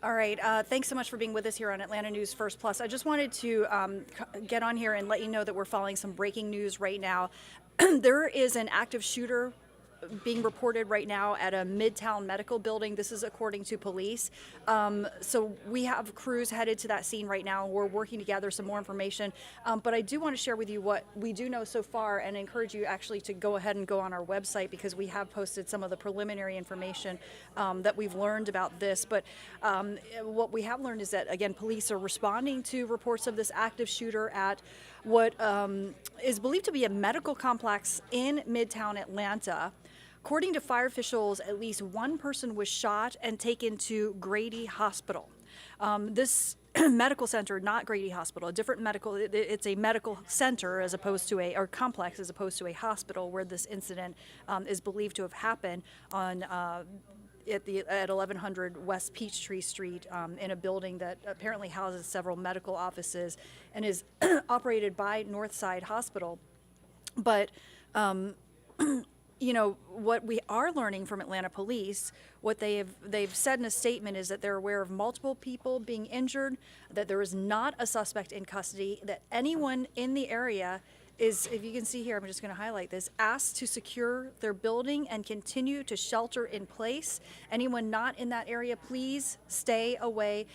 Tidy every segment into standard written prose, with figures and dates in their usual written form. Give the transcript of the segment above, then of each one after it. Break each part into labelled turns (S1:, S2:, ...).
S1: All right. Thanks so much for being with us here on Atlanta News First Plus. I just wanted to get on here and let you know that we're following some breaking news right now. There is an active shooter being reported right now at a Midtown medical building. This is according to police. So we have crews headed to that scene right now. We're working to gather some more information. But I do want to share with you what we do know so far and encourage you actually to go ahead and go on our website because we have posted some of the preliminary information that we've learned about this. But what we have learned is that, again, police are responding to reports of this active shooter at what is believed to be a medical complex in Midtown Atlanta. According to fire officials, at least one person was shot and taken to Grady Hospital. This medical center, not Grady Hospital, a different medical, it's a medical center as opposed to or complex as opposed to a hospital where this incident is believed to have happened on at 1100 West Peachtree Street in a building that apparently houses several medical offices and is operated by Northside Hospital. But you know, what we are learning from Atlanta police, what they've said in a statement is that they're aware of multiple people being injured, that there is not a suspect in custody, that anyone in the area is, if you can see here, I'm just going to highlight this, asked to secure their building and continue to shelter in place. Anyone not in that area, please stay away.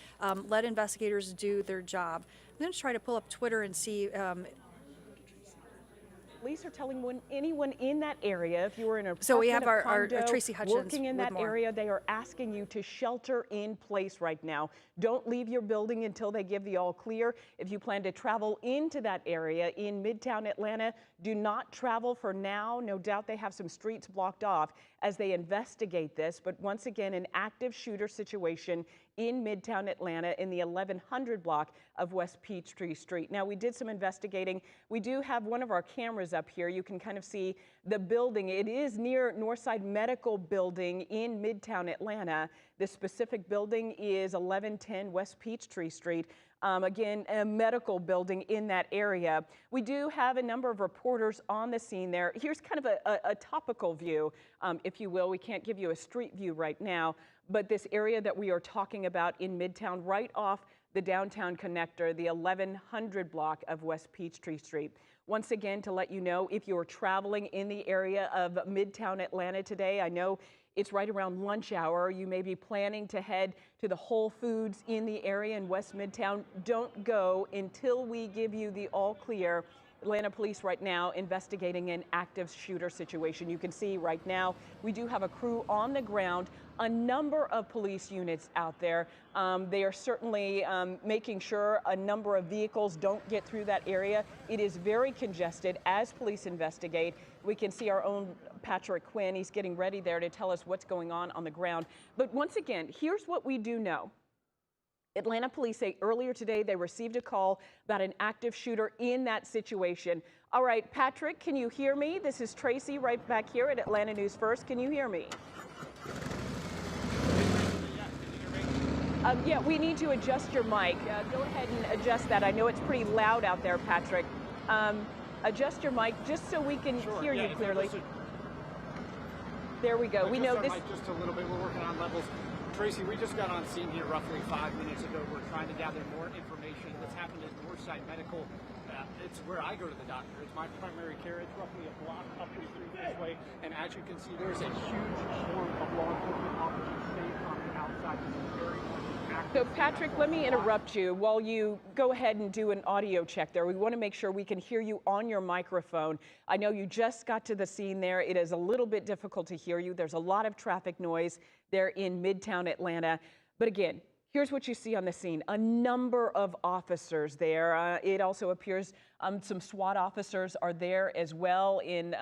S1: Let investigators do their job. I'm going to try to pull up Twitter and see.
S2: Police are telling anyone in that area, if you were in a
S1: so we have our
S2: condo,
S1: Tracy Hutchins
S2: working in that area, they are asking you to shelter in place right now. Don't leave your building until they give the all clear. If you plan to travel into that area in Midtown Atlanta, do not travel for now. No doubt they have some streets blocked off as they investigate this. But once again, an active shooter situation in Midtown Atlanta in the 1100 block of West Peachtree Street. Now, we did some investigating. We do have one of our cameras up here. You can kind of see the building. It is near Northside Medical Building in Midtown Atlanta. This specific building is 1110 West Peachtree Street. Again, a medical building in that area. We do have a number of reporters on the scene there. Here's kind of a topical view, if you will. We can't give you a street view right now, but this area that we are talking about in Midtown, right off the downtown connector, the 1100 block of West Peachtree Street. Once again, to let you know, if you're traveling in the area of Midtown Atlanta today, I know it's right around lunch hour. You may be planning to head to the Whole Foods in the area in West Midtown. Don't go until we give you the all clear. Atlanta police right now investigating an active shooter situation. You can see right now we do have a crew on the ground, a number of police units out there. They are certainly making sure a number of vehicles don't get through that area. It is very congested as police investigate. We can see our own Patrick Quinn. He's getting ready there to tell us what's going on the ground. But once again, here's what we do know. Atlanta police say earlier today they received a call about an active shooter in that situation. All right, Patrick, can you hear me? This is Tracy right back here at Atlanta News First. Can you hear me? Yeah, we need to adjust your mic. Go ahead and adjust that. I know it's pretty loud out there, Patrick. Adjust your mic just so we can hear you clearly. There we go. We know this.
S3: Just a little bit. We're working on levels. Tracy, we just got on scene here roughly 5 minutes ago. We're trying to gather more information. What's happened at Northside Medical. It's where I go to the doctor. It's my primary care. It's roughly a block up the street this way. And as you can see, there's a huge swarm of law enforcement officers staying on the outside. This is very active.
S2: So, Patrick, let me interrupt you while you go ahead and do an audio check there. We want to make sure we can hear you on your microphone. I know you just got to the scene there. It is a little bit difficult to hear you. There's a lot of traffic noise there in Midtown Atlanta. But again, here's what you see on the scene. A number of officers there. It also appears some SWAT officers are there as well in,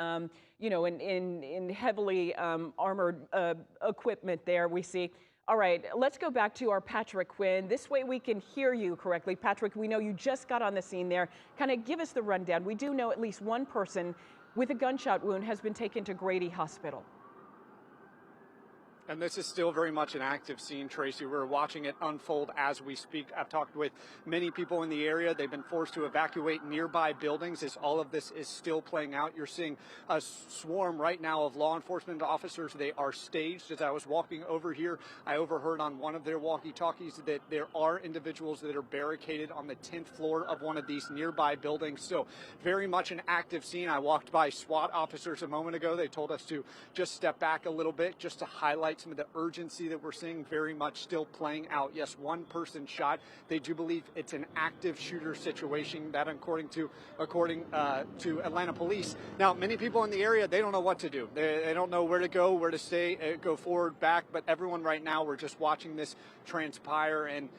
S2: in heavily armored equipment there we see. All right, let's go back to our Patrick Quinn. This way we can hear you correctly. Patrick, we know you just got on the scene there. Kind of give us the rundown. We do know at least one person with a gunshot wound has been taken to Grady Hospital.
S3: And this is still very much an active scene, Tracy. We're watching it unfold as we speak. I've talked with many people in the area. They've been forced to evacuate nearby buildings as all of this is still playing out. You're seeing a swarm right now of law enforcement officers. They are staged. As I was walking over here, I overheard on one of their walkie-talkies that there are individuals that are barricaded on the 10th floor of one of these nearby buildings. So very much an active scene. I walked by SWAT officers a moment ago. They told us to just step back a little bit just to highlight some of the urgency that we're seeing very much still playing out. Yes, one person shot. They do believe it's an active shooter situation, that according to Atlanta police. Now, many people in the area, they don't know what to do. They don't know where to go, where to stay, go forward, back. But everyone right now, we're just watching this transpire. And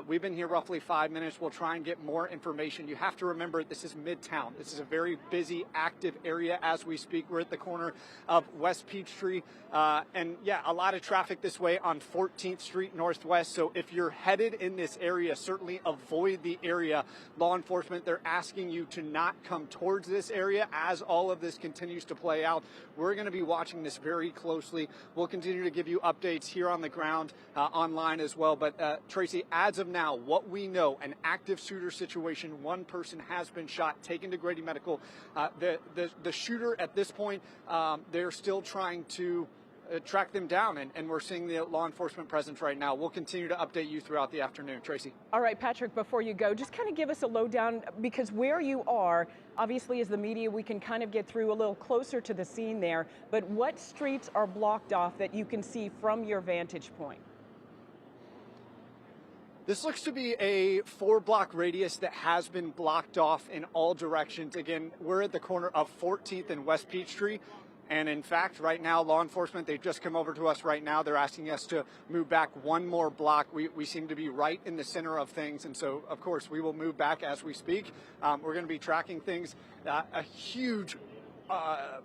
S3: we've been here roughly 5 minutes. We'll try and get more information. You have to remember, this is Midtown. This is a very busy, active area as we speak. We're at the corner of West Peachtree. And yeah, a lot of traffic this way on 14th Street Northwest. So if you're headed in this area, certainly avoid the area. Law enforcement, they're asking you to not come towards this area as all of this continues to play out. We're going to be watching this very closely. We'll continue to give you updates here on the ground, online as well. But Tracy, as of now, what we know, an active shooter situation. One person has been shot, taken to Grady Medical. The shooter at this point, they're still trying to track them down, and we're seeing the law enforcement presence right now. We'll continue to update you throughout the afternoon. Tracy.
S2: All right, Patrick, before you go, just kind of give us a lowdown, because where you are, obviously as the media, we can kind of get through a little closer to the scene there, but what streets are blocked off that you can see from your vantage point?
S3: This looks to be a 4-block radius that has been blocked off in all directions. Again, we're at the corner of 14th and West Peachtree. And in fact, right now, law enforcement, they've just come over to us right now. They're asking us to move back one more block. We seem to be right in the center of things. And so, of course, we will move back as we speak. We're going to be tracking things. A huge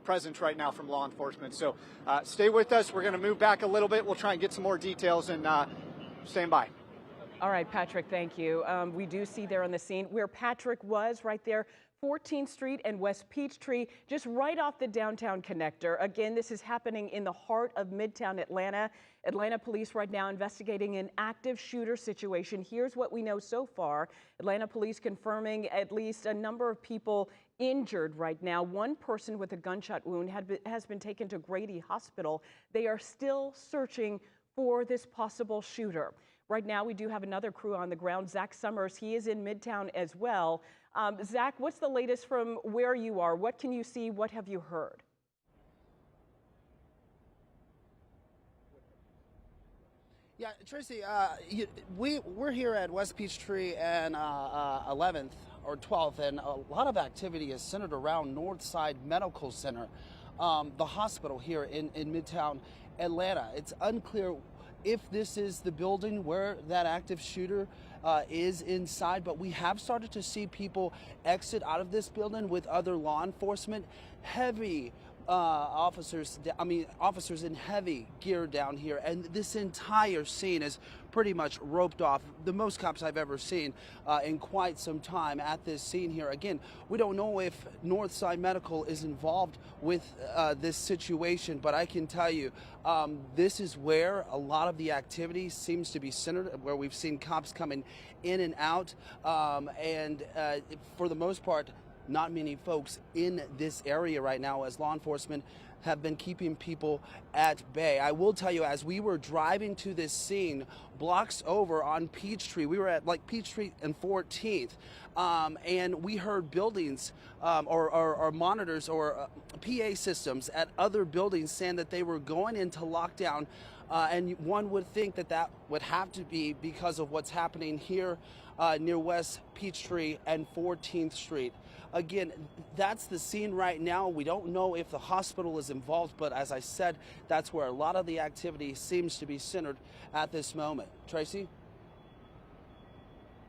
S3: presence right now from law enforcement. So stay with us. We're going to move back a little bit. We'll try and get some more details, and stand by.
S2: All right, Patrick, thank you. We do see there on the scene where Patrick was right there, 14th Street and West Peachtree, just right off the downtown connector. Again, this is happening in the heart of Midtown Atlanta. Atlanta police right now investigating an active shooter situation. Here's what we know so far. Atlanta police confirming at least a number of people injured right now. One person with a gunshot wound has been taken to Grady Hospital. They are still searching for this possible shooter. Right now, we do have another crew on the ground, Zach Summers. He is in Midtown as well. Zach, what's the latest from where you are? What can you see? What have you heard?
S4: Yeah, Tracy, we're here at West Peachtree and 11th or 12th, and a lot of activity is centered around Northside Medical Center, the hospital here in Midtown Atlanta. It's unclear if this is the building where that active shooter is inside, but we have started to see people exit out of this building with other law enforcement, heavy officers in heavy gear down here, and this entire scene is pretty much roped off. The most cops I've ever seen in quite some time at this scene here. Again, we don't know if Northside Medical is involved with this situation, but I can tell you this is where a lot of the activity seems to be centered, where we've seen cops coming in and out, and for the most part, not many folks in this area right now, as law enforcement have been keeping people at bay. I will tell you, as we were driving to this scene, blocks over on Peachtree, we were at like Peachtree and 14th, and we heard buildings or monitors or PA systems at other buildings saying that they were going into lockdown. And one would think that that would have to be because of what's happening here near West Peachtree and 14th Street. Again, that's the scene right now. We don't know if the hospital is involved, but as I said, that's where a lot of the activity seems to be centered at this moment. Tracy?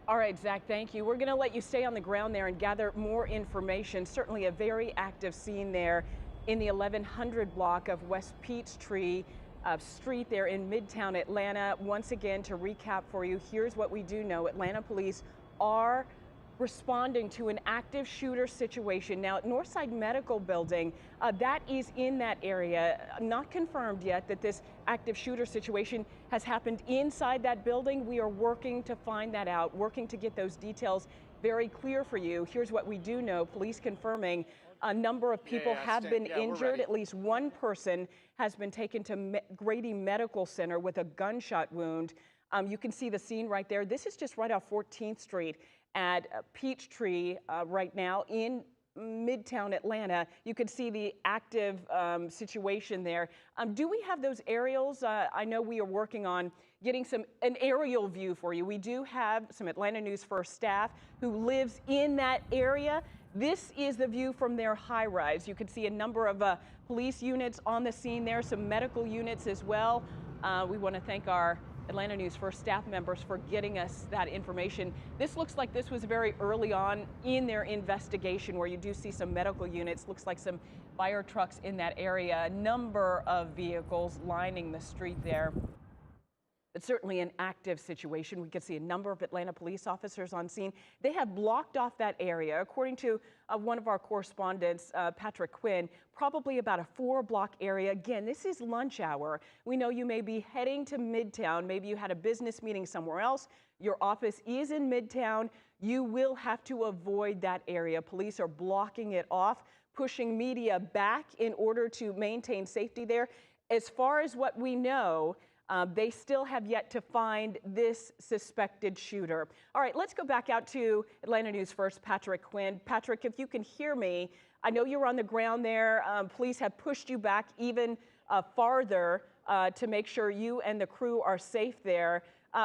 S2: All right, Zach, thank you. We're going to let you stay on the ground there and gather more information. Certainly a very active scene there in the 1100 block of West Peachtree Street there in Midtown Atlanta. Once again, to recap for you, here's what we do know. Atlanta police are responding to an active shooter situation. Now, Northside Medical Building, that is in that area. Not confirmed yet that this active shooter situation has happened inside that building. We are working to find that out, working to get those details very clear for you. Here's what we do know. Police confirming a number of people have been injured. At least one person has been taken to Grady Medical Center with a gunshot wound. You can see the scene right there. This is just right off 14th Street at Peachtree right now in Midtown Atlanta. You can see the active situation there. Do we have those aerials? I know we are working on getting an aerial view for you. We do have some Atlanta News First staff who lives in that area. This is the view from their high rise. You can see a number of police units on the scene there, some medical units as well. We want to thank our Atlanta News First staff members for getting us that information. This looks like this was very early on in their investigation, where you do see some medical units, looks like some fire trucks in that area, a number of vehicles lining the street there. It's certainly an active situation. We can see a number of Atlanta police officers on scene. They have blocked off that area. According to one of our correspondents, Patrick Quinn, probably about a 4-block area. Again, this is lunch hour. We know you may be heading to Midtown. Maybe you had a business meeting somewhere else. Your office is in Midtown. You will have to avoid that area. Police are blocking it off, pushing media back in order to maintain safety there. As far as what we know, they still have yet to find this suspected shooter. All right, let's go back out to Atlanta News First, Patrick Quinn. Patrick, if you can hear me, I know you're on the ground there. Police have pushed you back even farther to make sure you and the crew are safe there.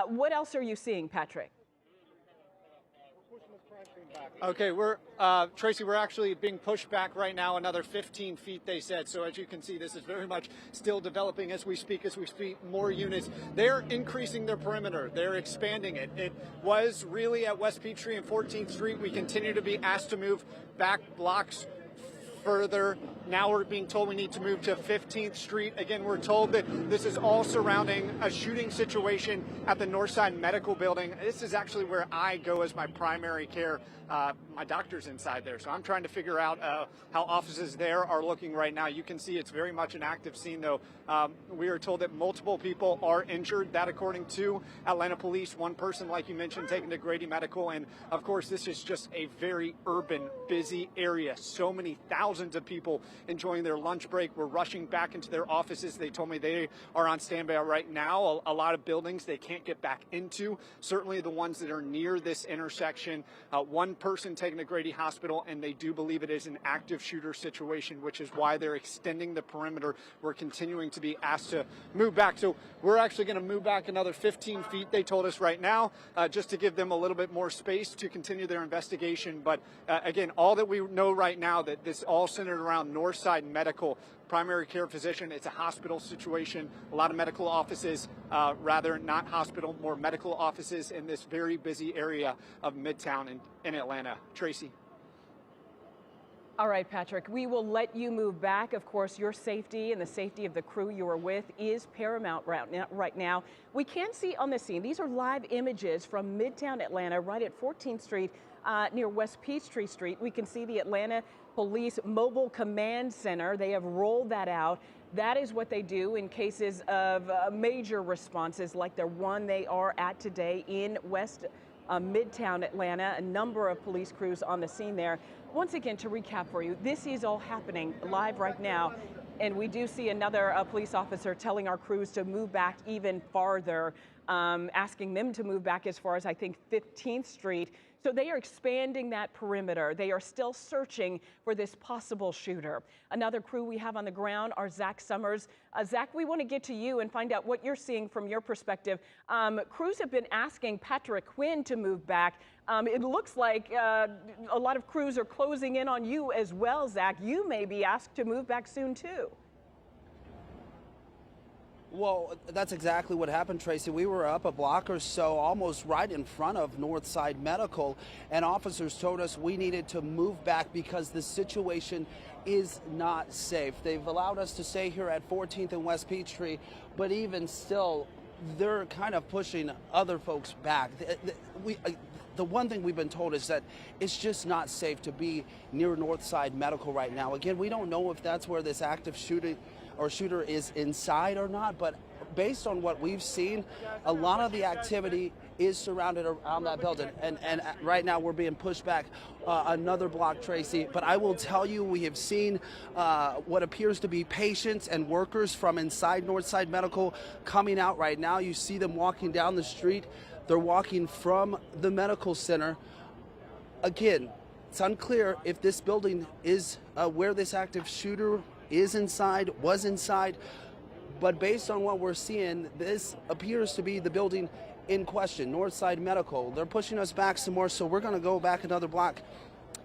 S2: What else are you seeing, Patrick?
S3: Okay, Tracy, we're actually being pushed back right now another 15 feet, they said. So as you can see, this is very much still developing as we speak more units. They're increasing their perimeter. They're expanding it. It was really at West Peachtree and 14th Street. We continue to be asked to move back blocks further. Now we're being told we need to move to 15th Street. Again, we're told that this is all surrounding a shooting situation at the Northside Medical Building. This is actually where I go as my primary care. My doctor's inside there, so I'm trying to figure out how offices there are looking right now. You can see it's very much an active scene, though. We are told that multiple people are injured. That, according to Atlanta Police, one person, like you mentioned, taken to Grady Medical. And of course, this is just a very urban, busy area. So many thousands of people enjoying their lunch break were rushing back into their offices. They told me they are on standby right now. A lot of buildings they can't get back into, certainly the ones that are near this intersection. One person taken to Grady Hospital, and they do believe it is an active shooter situation, which is why they're extending the perimeter. We're continuing to be asked to move back. So we're actually going to move back another 15 feet, they told us right now, just to give them a little bit more space to continue their investigation. But again, all that we know right now, that this all centered around Northside Medical, primary care physician. It's a hospital situation. A lot of medical offices, rather not hospital, more medical offices in this very busy area of Midtown in Atlanta. Tracy.
S2: All right, Patrick, we will let you move back. Of course, your safety and the safety of the crew you are with is paramount right now. We can see on the scene, these are live images from Midtown Atlanta, right at 14th Street, near West Peachtree Street. We can see the Atlanta Police Mobile Command Center. They have rolled that out. That is what they do in cases of major responses like the one they are at today in West Midtown Atlanta. A number of police crews on the scene there. Once again, to recap for you, this is all happening live right now. And we do see another police officer telling our crews to move back even farther, asking them to move back as far as, I think, 15th Street. So they are expanding that perimeter. They are still searching for this possible shooter. Another crew we have on the ground are Zach Summers. Zach, we want to get to you and find out what you're seeing from your perspective. Crews have been asking Patrick Quinn to move back. It looks like a lot of crews are closing in on you as well, Zach. You may be asked to move back soon, too.
S4: Well, that's exactly what happened, Tracy. We were up a block or so, almost right in front of Northside Medical, and officers told us we needed to move back because the situation is not safe. They've allowed us to stay here at 14th and West Peachtree, but even still, they're kind of pushing other folks back. the one thing we've been told is that it's just not safe to be near Northside Medical right now. Again, we don't know if that's where this active shooter is inside or not, but based on what we've seen, a lot of the activity is surrounded around that building. And right now we're being pushed back another block, Tracy. But I will tell you, we have seen what appears to be patients and workers from inside Northside Medical coming out right now. You see them walking down the street. They're walking from the medical center. Again, it's unclear if this building is where this active shooter was inside. But based on what we're seeing, this appears to be the building in question, Northside Medical. They're pushing us back some more, so we're going to go back another block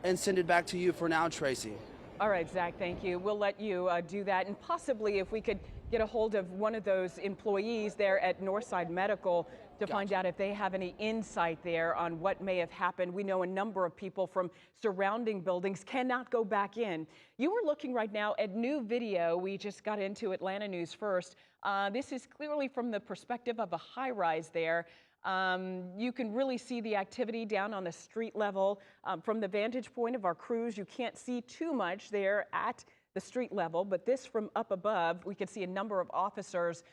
S4: and send it back to you for now, Tracy.
S2: All right, Zach, thank you. We'll let you do that. And possibly if we could get a hold of one of those employees there at Northside Medical to find out if they have any insight there on what may have happened. We know a number of people from surrounding buildings cannot go back in. You are looking right now at new video. We just got into Atlanta News First. This is clearly from the perspective of a high-rise there. You can really see the activity down on the street level. From the vantage point of our crews, you can't see too much there at the street level, but this from up above, we can see a number of officers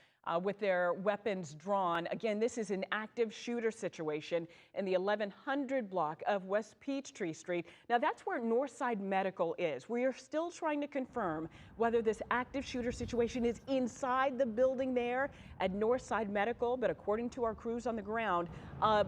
S2: with their weapons drawn. Again, this is an active shooter situation in the 1100 block of West Peachtree Street. Now, that's where Northside Medical is. We are still trying to confirm whether this active shooter situation is inside the building there at Northside Medical, but according to our crews on the ground,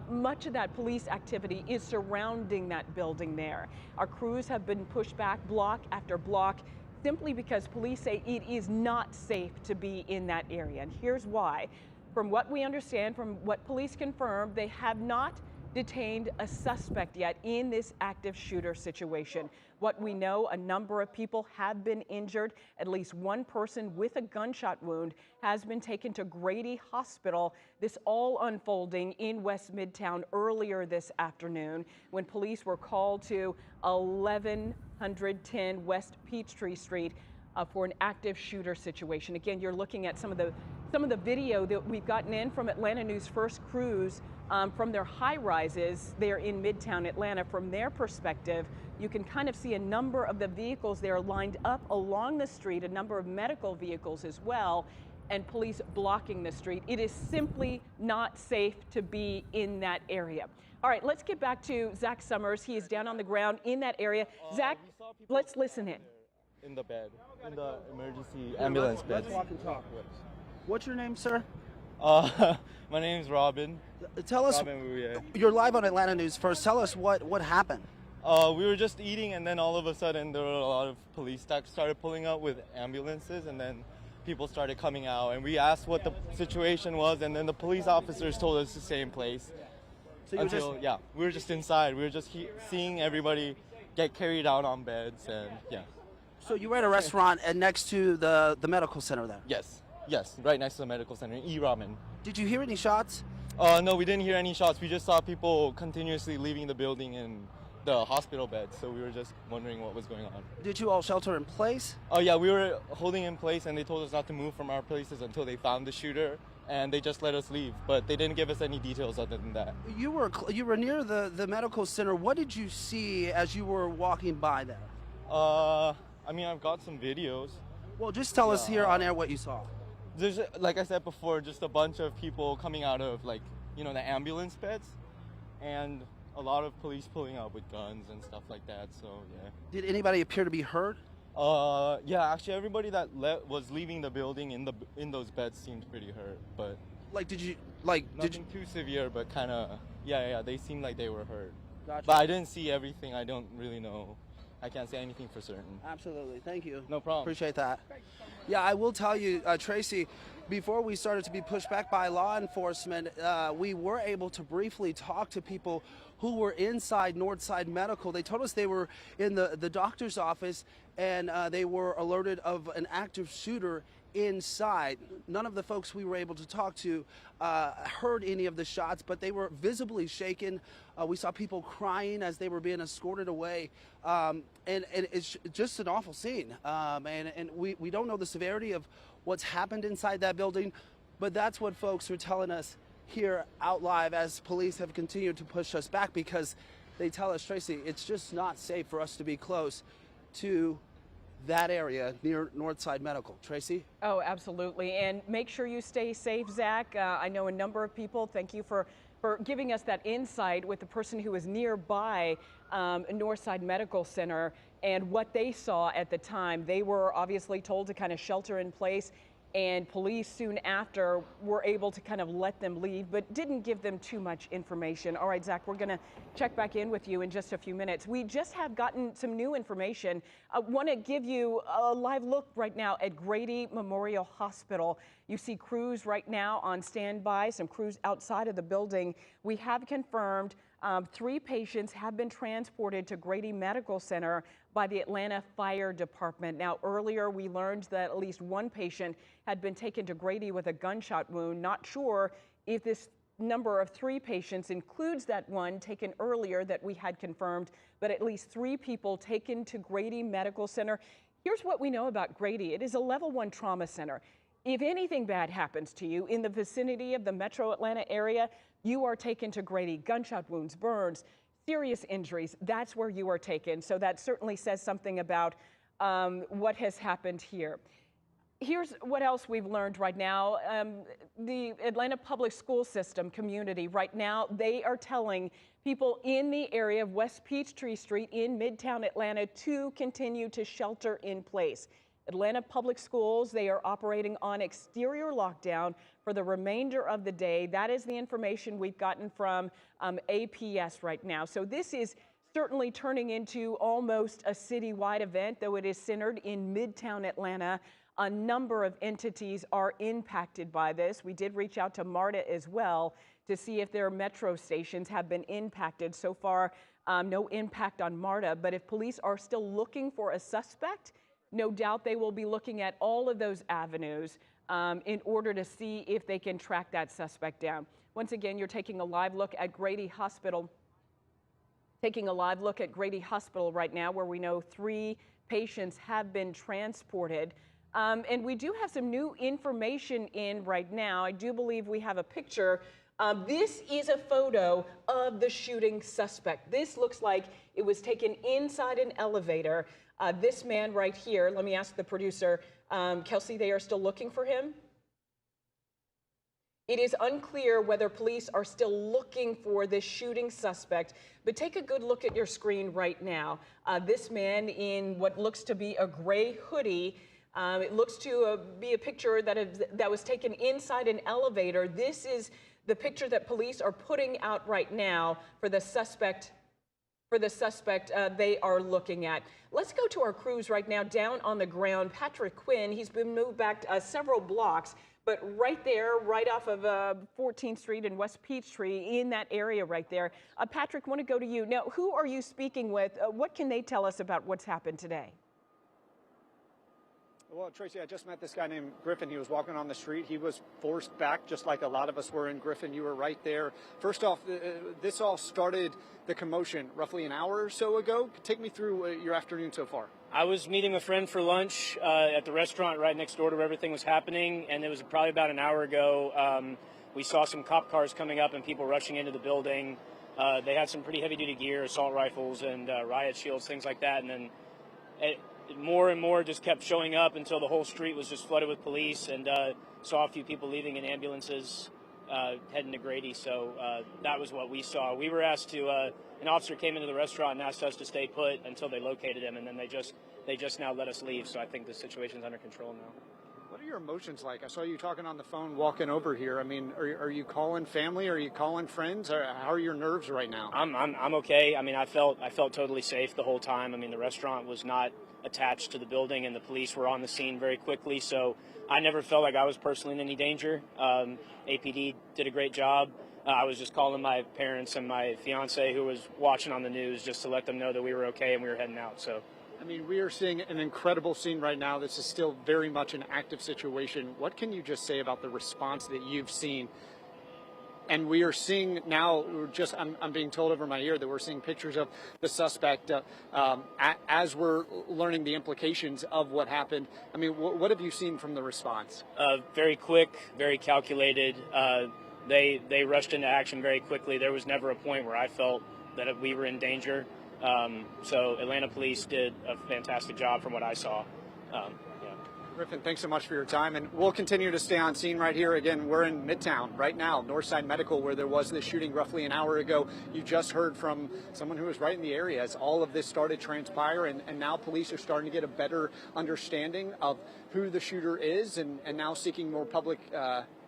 S2: much of that police activity is surrounding that building there. Our crews have been pushed back block after block, simply because police say it is not safe to be in that area. And here's why. From what we understand, from what police confirmed, they have not detained a suspect yet in this active shooter situation. What we know, a number of people have been injured. At least one person with a gunshot wound has been taken to Grady Hospital. This all unfolding in West Midtown earlier this afternoon when police were called to 1110 West Peachtree Street for an active shooter situation. Again, you're looking at some of the video that we've gotten in from Atlanta News First crews from their high rises there in Midtown Atlanta. From their perspective, you can kind of see a number of the vehicles there lined up along the street, a number of medical vehicles as well, and police blocking the street. It is simply not safe to be in that area. All right, let's get back to Zach Summers. He is down on the ground in that area. Zach, let's listen in.
S5: In the bed, in the emergency ambulance bed.
S4: Let's walk and talk. What's your name, sir?
S5: My name's Robin.
S4: Tell us,
S5: Robin Rouillet.
S4: You're live on Atlanta News First. Tell us what happened.
S5: We were just eating, and then all of a sudden there were a lot of police that started pulling up with ambulances, and then people started coming out, and we asked what the situation was, and then the police officers told us the same place. So yeah, we were just inside. We were just seeing everybody get carried out on beds, and yeah.
S4: So you were at a restaurant and next to the medical center there?
S5: Yes, right next to the medical center, E-Ramen.
S4: Did you hear any shots?
S5: No, we didn't hear any shots. We just saw people continuously leaving the building in the hospital beds, so we were just wondering what was going on.
S4: Did you all shelter in place?
S5: Oh yeah, we were holding in place, and they told us not to move from our places until they found the shooter, and they just let us leave, but they didn't give us any details other than that.
S4: You were near the medical center. What did you see as you were walking by there?
S5: I mean, I've got some videos.
S4: Well, just tell us here on air what you saw.
S5: There's, like I said before, just a bunch of people coming out of, like, you know, the ambulance beds, and a lot of police pulling out with guns and stuff like that, so yeah.
S4: Did anybody appear to be hurt?
S5: Yeah, actually everybody that was leaving the building in those beds seemed pretty hurt, but
S4: Like, did
S5: nothing too severe, but kind of, yeah, they seemed like they were hurt.
S4: Gotcha.
S5: But I didn't see everything. I don't really know. I can't say anything for certain.
S4: Absolutely. Thank you.
S5: No problem.
S4: Appreciate that. Yeah, I will tell you, Tracy, before we started to be pushed back by law enforcement, we were able to briefly talk to people who were inside Northside Medical. They told us they were in the doctor's office, and they were alerted of an active shooter inside. None of the folks we were able to talk to heard any of the shots, but they were visibly shaken. We saw people crying as they were being escorted away, and it's just an awful scene. And we don't know the severity of what's happened inside that building, but that's what folks are telling us here out live as police have continued to push us back because they tell us, Tracy, it's just not safe for us to be close to that area near Northside Medical. Tracy?
S2: Oh, absolutely. And make sure you stay safe, Zach. I know a number of people. Thank you for giving us that insight with the person who was nearby Northside Medical Center and what they saw at the time. They were obviously told to kind of shelter in place, and police soon after were able to kind of let them leave, but didn't give them too much information. All right, Zach, we're going to check back in with you in just a few minutes. We just have gotten some new information. I want to give you a live look right now at Grady Memorial Hospital. You see crews right now on standby, some crews outside of the building. We have confirmed 3 patients have been transported to Grady Medical Center by the Atlanta Fire Department. Now, earlier we learned that at least 1 patient had been taken to Grady with a gunshot wound. Not sure if this number of 3 patients includes that one taken earlier that we had confirmed, but at least 3 people taken to Grady Medical Center. Here's what we know about Grady. It is a level 1 trauma center. If anything bad happens to you in the vicinity of the metro Atlanta area, you are taken to Grady. Gunshot wounds, burns, serious injuries, that's where you are taken. So that certainly says something about what has happened here. Here's what else we've learned right now. The Atlanta public school system community right now, they are telling people in the area of West Peachtree Street in Midtown Atlanta to continue to shelter in place. Atlanta Public Schools, they are operating on exterior lockdown for the remainder of the day. That is the information we've gotten from APS right now. So this is certainly turning into almost a citywide event, though it is centered in Midtown Atlanta. A number of entities are impacted by this. We did reach out to MARTA as well to see if their metro stations have been impacted. So far, no impact on MARTA, but if police are still looking for a suspect, no doubt they will be looking at all of those avenues in order to see if they can track that suspect down. Once again, you're taking a live look at Grady Hospital. Taking a live look at Grady Hospital right now, where we know 3 patients have been transported. And we do have some new information in right now. I do believe we have a picture. This is a photo of the shooting suspect. This looks like it was taken inside an elevator. This man right here, let me ask the producer, Kelsey, they are still looking for him? It is unclear whether police are still looking for this shooting suspect, but take a good look at your screen right now. This man in what looks to be a gray hoodie, it looks to be a picture that was taken inside an elevator. This is the picture that police are putting out right now for the suspect. They are looking at. Let's go to our crews right now down on the ground. Patrick Quinn, he's been moved back several blocks, but right there, right off of 14th Street and West Peachtree, in that area right there. Patrick, want to go to you. Now, who are you speaking with? What can they tell us about what's happened today?
S3: Well, Tracy, I just met this guy named Griffin. He was walking on the street. He was forced back, just like a lot of us were in Griffin. You were right there. First off, this all started the commotion roughly an hour or so ago. Take me through your afternoon so far.
S6: I was meeting a friend for lunch at the restaurant right next door to where everything was happening, and it was probably about an hour ago. We saw some cop cars coming up and people rushing into the building. They had some pretty heavy-duty gear, assault rifles and riot shields, things like that, and then more and more just kept showing up until the whole street was just flooded with police, and saw a few people leaving in ambulances heading to Grady. So that was what we saw. We were asked to, an officer came into the restaurant and asked us to stay put until they located him, and then they just now let us leave. So I think the situation's under control now.
S3: What are your emotions like? I saw you talking on the phone walking over here. I mean, are you calling family? Are you calling friends? Or how are your nerves right now?
S6: I'm okay. I mean, I felt totally safe the whole time. I mean, the restaurant was not attached to the building, and the police were on the scene very quickly, so I never felt like I was personally in any danger. APD did a great job. I was just calling my parents and my fiance, who was watching on the news, just to let them know that we were okay and we were heading out. So,
S3: I mean, we are seeing an incredible scene right now. This is still very much an active situation. What can you just say about the response that you've seen? And we are seeing now, I'm being told over my ear that we're seeing pictures of the suspect as we're learning the implications of what happened. I mean, what have you seen from the response?
S6: Very quick, very calculated. They rushed into action very quickly. There was never a point where I felt that we were in danger. So Atlanta police did a fantastic job from what I saw. Yeah.
S3: Griffin, thanks so much for your time, and we'll continue to stay on scene right here. Again, we're in Midtown right now, Northside Medical, where there was this shooting roughly an hour ago. You just heard from someone who was right in the area as all of this started to transpire, and now police are starting to get a better understanding of who the shooter is, and now seeking more public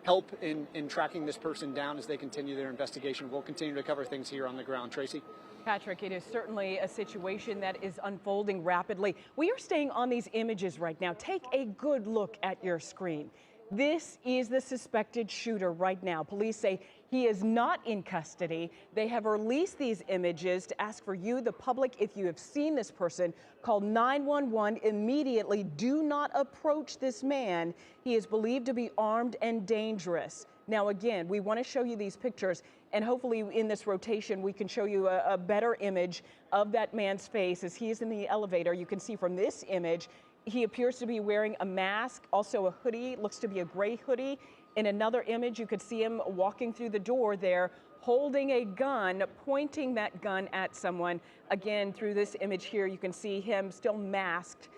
S3: help in tracking this person down as they continue their investigation. We'll continue to cover things here on the ground. Tracy?
S2: Patrick, it is certainly a situation that is unfolding rapidly. We are staying on these images right now. Take a good look at your screen. This is the suspected shooter right now. Police say he is not in custody. They have released these images to ask for you, the public, if you have seen this person, call 911 immediately. Do not approach this man. He is believed to be armed and dangerous. Now, again, we want to show you these pictures, and hopefully in this rotation we can show you a better image of that man's face as he is in the elevator. You can see from this image he appears to be wearing a mask, also a hoodie, looks to be a gray hoodie. In another image, you could see him walking through the door there, holding a gun, pointing that gun at someone. Again, through this image here, you can see him still masked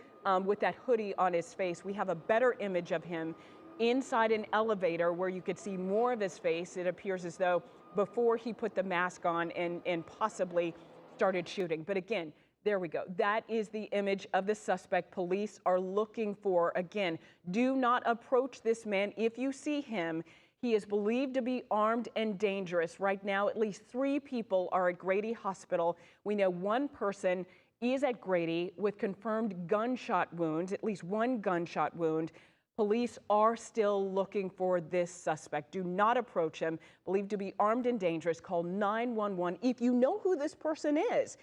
S2: with that hoodie on his face. We have a better image of him inside an elevator where you could see more of his face. It appears as though before he put the mask on and possibly started shooting. But again, there we go. That is the image of the suspect police are looking for. Again, do not approach this man if you see him. He is believed to be armed and dangerous. Right now, at least 3 people are at Grady Hospital. We know 1 person is at Grady with confirmed gunshot wounds, at least 1 gunshot wound. Police are still looking for this suspect. Do not approach him. Believed to be armed and dangerous. Call 911 if you know who this person is.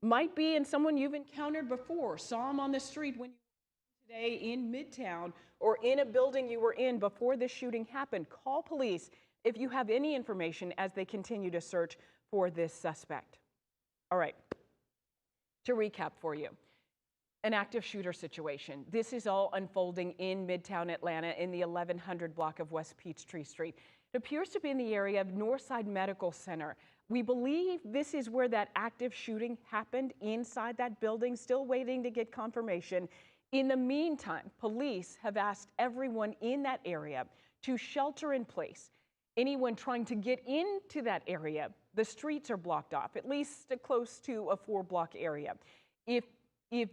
S2: Might be in someone you've encountered before. Saw him on the street when you were today in Midtown or in a building you were in before this shooting happened. Call police if you have any information as they continue to search for this suspect. All right, to recap for you. An active shooter situation. This is all unfolding in Midtown Atlanta in the 1100 block of West Peachtree Street. It appears to be in the area of Northside Medical Center. We believe this is where that active shooting happened, inside that building, still waiting to get confirmation. In the meantime, police have asked everyone in that area to shelter in place. Anyone trying to get into that area, the streets are blocked off, at least close to a 4-block area. If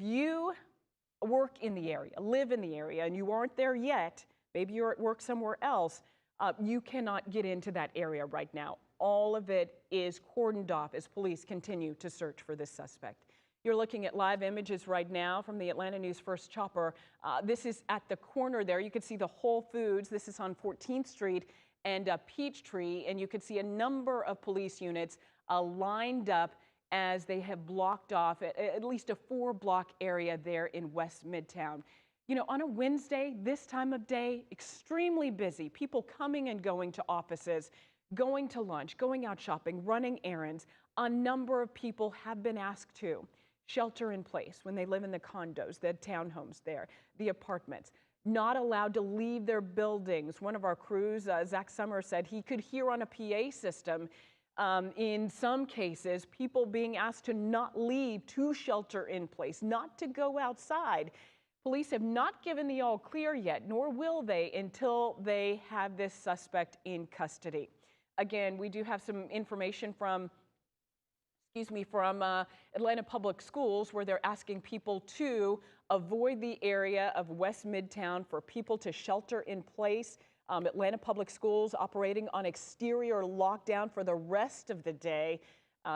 S2: you work in the area, live in the area, and you aren't there yet, maybe you're at work somewhere else, you cannot get into that area right now. All of it is cordoned off as police continue to search for this suspect. You're looking at live images right now from the Atlanta News First Chopper. This is at the corner there. You can see the Whole Foods. This is on 14th Street and Peachtree, and you can see a number of police units lined up as they have blocked off at least a 4-block area there in West Midtown. You know, on a Wednesday, this time of day, extremely busy. People coming and going to offices, going to lunch, going out shopping, running errands. A number of people have been asked to shelter in place when they live in the condos, the townhomes there, the apartments. Not allowed to leave their buildings. One of our crews, Zach Summers, said he could hear on a PA system in some cases, people being asked to not leave, to shelter in place, not to go outside. Police have not given the all clear yet, nor will they until they have this suspect in custody. Again, we do have some information from Atlanta Public Schools where they're asking people to avoid the area of West Midtown for people to shelter in place. Atlanta Public Schools operating on exterior lockdown for the rest of the day.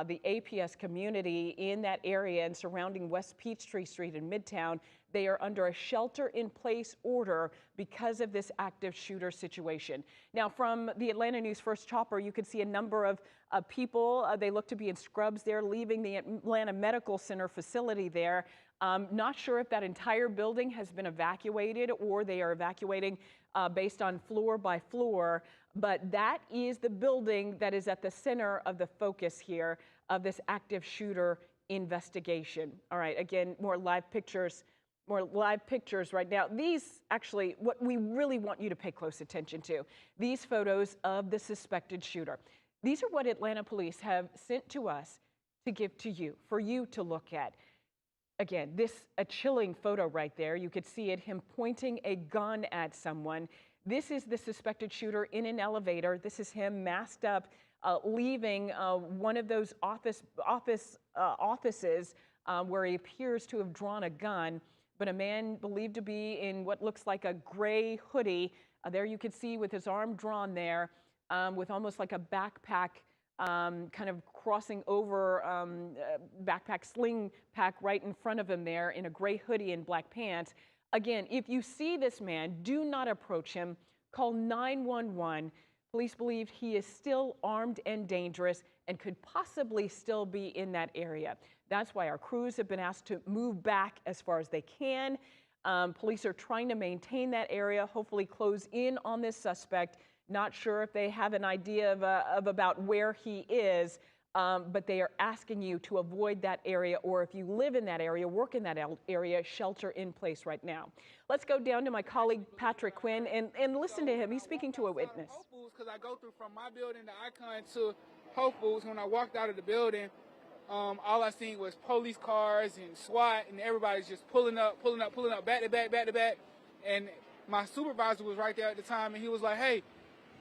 S2: The APS community in that area and surrounding West Peachtree Street in Midtown, they are under a shelter-in-place order because of this active shooter situation. Now, from the Atlanta News First Chopper, you can see a number of people. They look to be in scrubs there, leaving the Atlanta Medical Center facility there. Not sure if that entire building has been evacuated or they are evacuating based on floor by floor, but that is the building that is at the center of the focus here of this active shooter investigation. All right, again, more live pictures more live pictures right now. These actually, what we really want you to pay close attention to, these photos of the suspected shooter. These are what Atlanta police have sent to us to give to you, for you to look at. Again, a chilling photo right there. You could see it, him pointing a gun at someone. This is the suspected shooter in an elevator. This is him masked up, leaving one of those offices where he appears to have drawn a gun. But a man believed to be in what looks like a gray hoodie. There you could see with his arm drawn there, with almost like a backpack kind of crossing over, backpack sling pack right in front of him there in a gray hoodie and black pants. Again, if you see this man, do not approach him. Call 911. Police believe he is still armed and dangerous and could possibly still be in that area. That's why our crews have been asked to move back as far as they can. Police are trying to maintain that area, hopefully close in on this suspect. Not sure if they have an idea of about where he is, but they are asking you to avoid that area, or if you live in that area, work in that area, shelter in place right now. Let's go down to my colleague Patrick Quinn and listen to him. He's speaking to a witness.
S7: Because I go through from my building, the Icon, to Whole Foods. When I walked out of the building, all I seen was police cars and SWAT, and everybody's just pulling up, back to back. And my supervisor was right there at the time, and he was like, "Hey,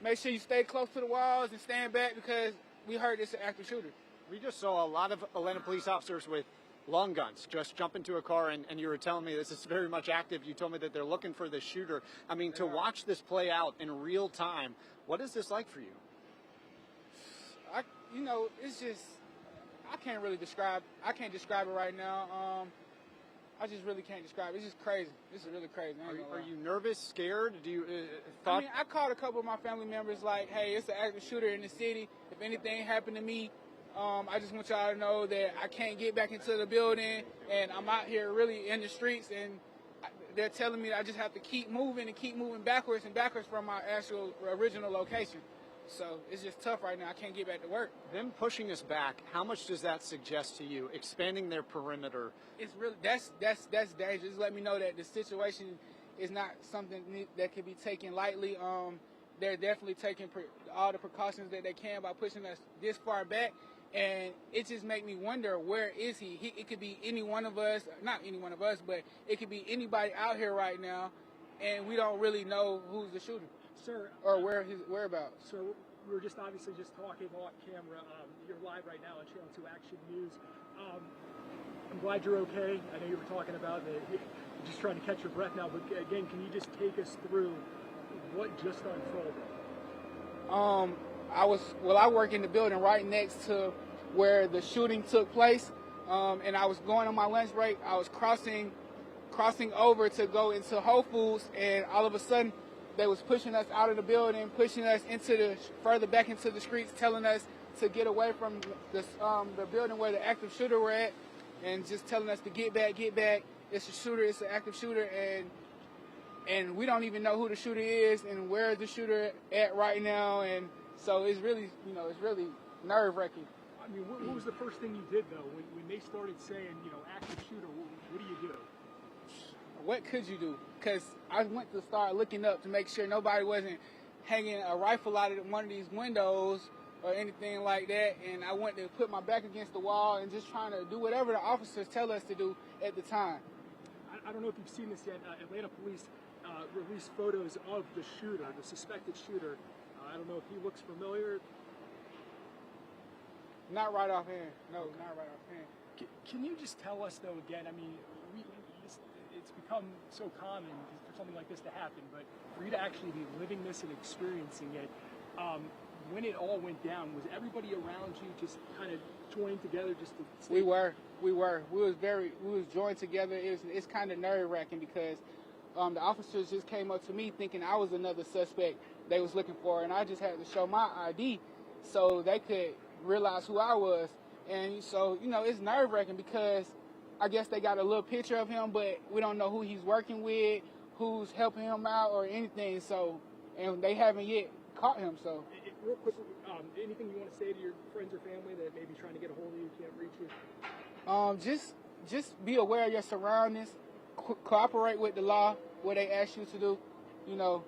S7: make sure you stay close to the walls and stand back because we heard it's an active shooter."
S3: We just saw a lot of Atlanta police officers with long guns just jump into a car, and you were telling me this is very much active. You told me that they're looking for the shooter. I mean, to watch this play out in real time, what is this like for you?
S7: It's just, I can't describe it right now. I just really can't describe it. It's just crazy. This is really crazy.
S3: Are you nervous, scared? Do you
S7: I called a couple of my family members like, "Hey, it's an active shooter in the city. If anything happened to me, I just want y'all to know that I can't get back into the building, and I'm out here really in the streets, and they're telling me that I just have to keep moving backwards from my actual original location." So it's just tough right now. I can't get back to work.
S3: Them pushing us back, how much does that suggest to you? Expanding their perimeter.
S7: It's really that's dangerous. Just let me know that the situation is not something that can be taken lightly. They're definitely taking all the precautions that they can by pushing us this far back, and it just makes me wonder, where is he? It could be any one of us, not any one of us, but it could be anybody out here right now, and we don't really know who's the shooter.
S8: Sir,
S7: or where his whereabouts.
S8: So we were just obviously just talking off camera. You're live right now on Channel 2 Action News. I'm glad you're okay. I know you were talking about you're just trying to catch your breath now, but again, can you just take us through what just unfolded?
S7: I work in the building right next to where the shooting took place, and I was going on my lunch break. I was crossing over to go into Whole Foods, and all of a sudden, they was pushing us out of the building, pushing us further back into the streets, telling us to get away from the building where the active shooter were at, and just telling us to get back. It's a shooter. It's an active shooter, and we don't even know who the shooter is and where the shooter at right now. And so it's really, nerve-wracking.
S8: I mean, what was the first thing you did though when they started saying, active shooter? What do you do?
S7: What could you do? Because I went to start looking up to make sure nobody wasn't hanging a rifle out of one of these windows or anything like that. And I went to put my back against the wall and just trying to do whatever the officers tell us to do at the time.
S8: I don't know if you've seen this yet. Atlanta police released photos of the shooter, the suspected shooter. I don't know if he looks familiar.
S7: Not right offhand. No, okay. Not right offhand.
S8: Can you just tell us, though, again, I mean, it's become so common for something like this to happen, but for you to actually be living this and experiencing it, when it all went down, was everybody around you just kind of joined together just to stay?
S7: We were joined together. It's kind of nerve-wracking because the officers just came up to me thinking I was another suspect they was looking for, and I just had to show my ID so they could realize who I was. And so, it's nerve-wracking because I guess they got a little picture of him, but we don't know who he's working with, who's helping him out or anything. So, and they haven't yet caught him. So,
S8: real quick, anything you want to say to your friends or family that may be trying to get a hold of you, can't reach you?
S7: Just be aware of your surroundings. cooperate with the law, what they ask you to do. You know,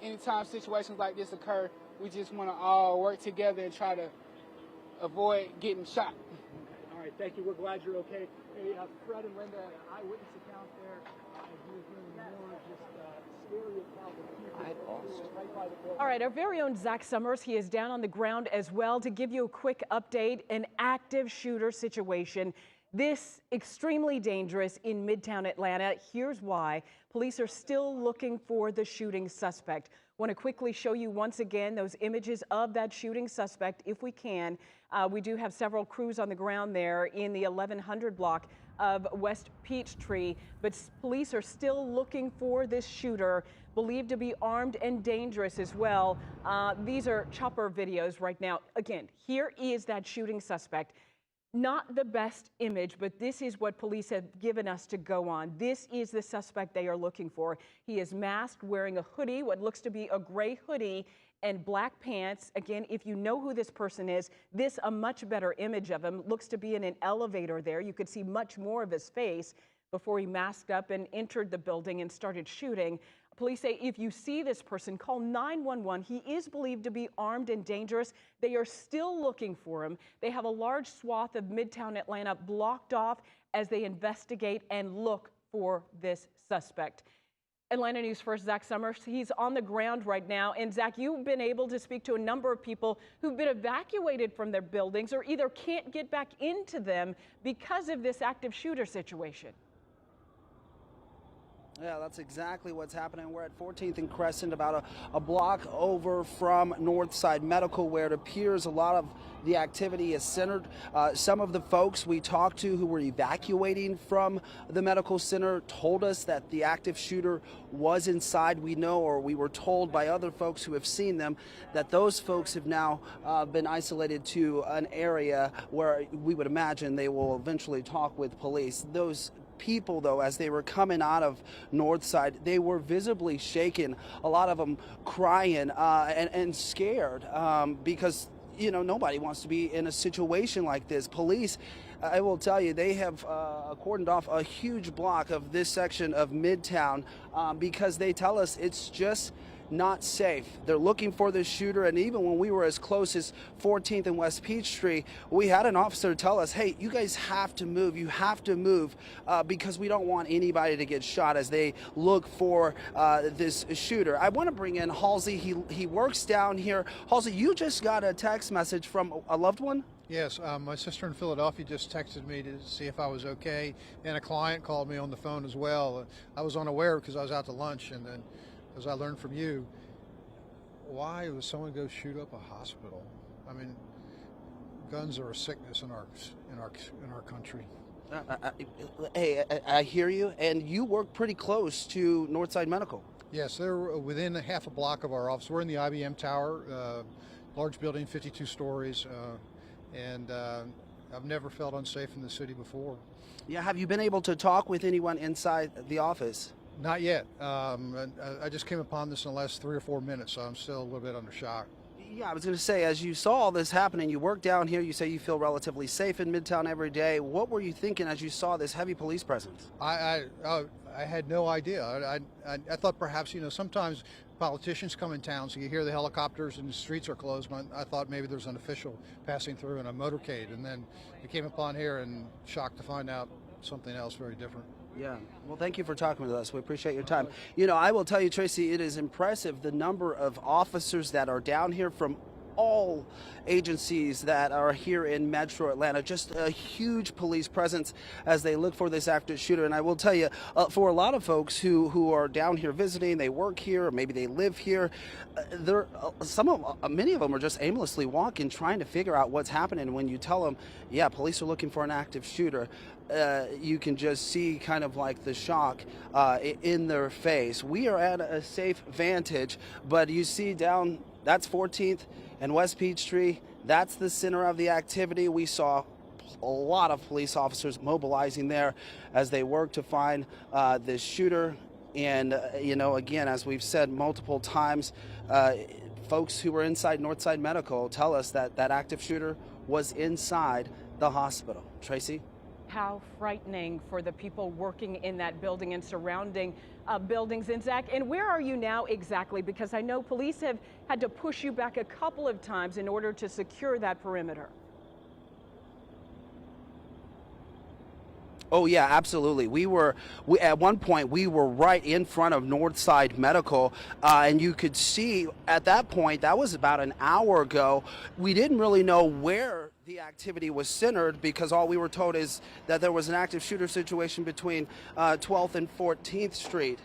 S7: anytime situations like this occur, we just want to all work together and try to avoid getting shot.
S8: All right, thank you. We're glad you're okay. Hey, Fred and Linda, eyewitness account there. You're hearing more just scary account of people right by the building.
S2: All right, our very own Zach Summers, he is down on the ground as well to give you a quick update. An active shooter situation. This extremely dangerous in Midtown Atlanta. Here's why. Police are still looking for the shooting suspect. Want to quickly show you once again those images of that shooting suspect if we can. We do have several crews on the ground there in the 1100 block of West Peachtree, but police are still looking for this shooter, believed to be armed and dangerous as well. These are chopper videos right now. Again, here is that shooting suspect. Not the best image, but this is what police have given us to go on. This is the suspect they are looking for. He is masked, wearing a hoodie, what looks to be a gray hoodie, and black pants. Again, if you know who this person is, this a much better image of him. Looks to be in an elevator there. You could see much more of his face before he masked up and entered the building and started shooting. Police say if you see this person, call 911. He is believed to be armed and dangerous. They are still looking for him. They have a large swath of Midtown Atlanta blocked off as they investigate and look for this suspect. Atlanta News First, Zach Summers, he's on the ground right now. And Zach, you've been able to speak to a number of people who've been evacuated from their buildings or either can't get back into them because of this active shooter situation.
S4: Yeah, that's exactly what's happening. We're at 14th and Crescent, about a block over from Northside Medical, where it appears a lot of the activity is centered. Some of the folks we talked to who were evacuating from the medical center told us that the active shooter was inside. We know, or we were told by other folks who have seen them, that those folks have now been isolated to an area where we would imagine they will eventually talk with police. Those people, though, as they were coming out of Northside, they were visibly shaken, a lot of them crying and scared because, you know, nobody wants to be in a situation like this. Police, I will tell you, they have cordoned off a huge block of this section of Midtown because they tell us it's just not safe. They're looking for this shooter, and even when we were as close as 14th and West Peachtree, we had an officer tell us, hey, you guys have to move. You have to move because we don't want anybody to get shot as they look for this shooter. I want to bring in Halsey. He works down here. Halsey, you just got a text message from a loved one?
S9: Yes, my sister in Philadelphia just texted me to see if I was okay, and a client called me on the phone as well. I was unaware because I was out to lunch, and then as I learned from you, why would someone go shoot up a hospital? I mean, guns are a sickness in our country.
S4: Hey, I hear you, and you work pretty close to Northside Medical.
S9: Yes, they're within half a block of our office. We're in the IBM Tower, large building, 52 stories, and I've never felt unsafe in the city before.
S4: Yeah, have you been able to talk with anyone inside the office?
S9: Not yet. I just came upon this in the last 3 or 4 minutes, so I'm still a little bit under shock.
S4: Yeah, I was going to say, as you saw all this happening, you work down here, you say you feel relatively safe in Midtown every day. What were you thinking as you saw this heavy police presence?
S9: I had no idea. I thought perhaps, you know, sometimes politicians come in town, so you hear the helicopters and the streets are closed. I thought maybe there's an official passing through in a motorcade, and then we came upon here and shocked to find out something else very different.
S4: Yeah. Well, thank you for talking with us. We appreciate your time. You know, I will tell you, Tracy, it is impressive the number of officers that are down here from all agencies that are here in Metro Atlanta. Just a huge police presence as they look for this active shooter. And I will tell you, for a lot of folks who are down here visiting, they work here, or maybe they live here, many of them are just aimlessly walking, trying to figure out what's happening. When you tell them, yeah, police are looking for an active shooter, you can just see kind of like the shock in their face. We are at a safe vantage, but you see down, that's 14th and West Peachtree. That's the center of the activity. We saw a lot of police officers mobilizing there as they work to find this shooter. And, you know, again, as we've said multiple times, folks who were inside Northside Medical tell us that that active shooter was inside the hospital. Tracy?
S2: How frightening for the people working in that building and surrounding buildings. And Zach, and where are you now exactly? Because I know police have had to push you back a couple of times in order to secure that perimeter.
S4: Oh yeah, absolutely. At one point we were right in front of Northside Medical, and you could see at that point, that was about an hour ago. We didn't really know where the activity was centered because all we were told is that there was an active shooter situation between 12th and 14th Street.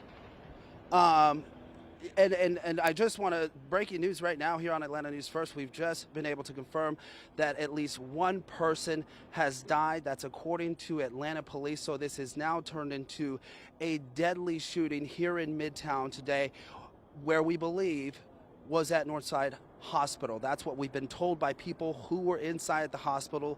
S4: And I just want to, breaking news right now here on Atlanta News First, we've just been able to confirm that at least one person has died. That's according to Atlanta police. So this has now turned into a deadly shooting here in Midtown today, where we believe was at Northside Hospital. That's what we've been told by people who were inside the hospital.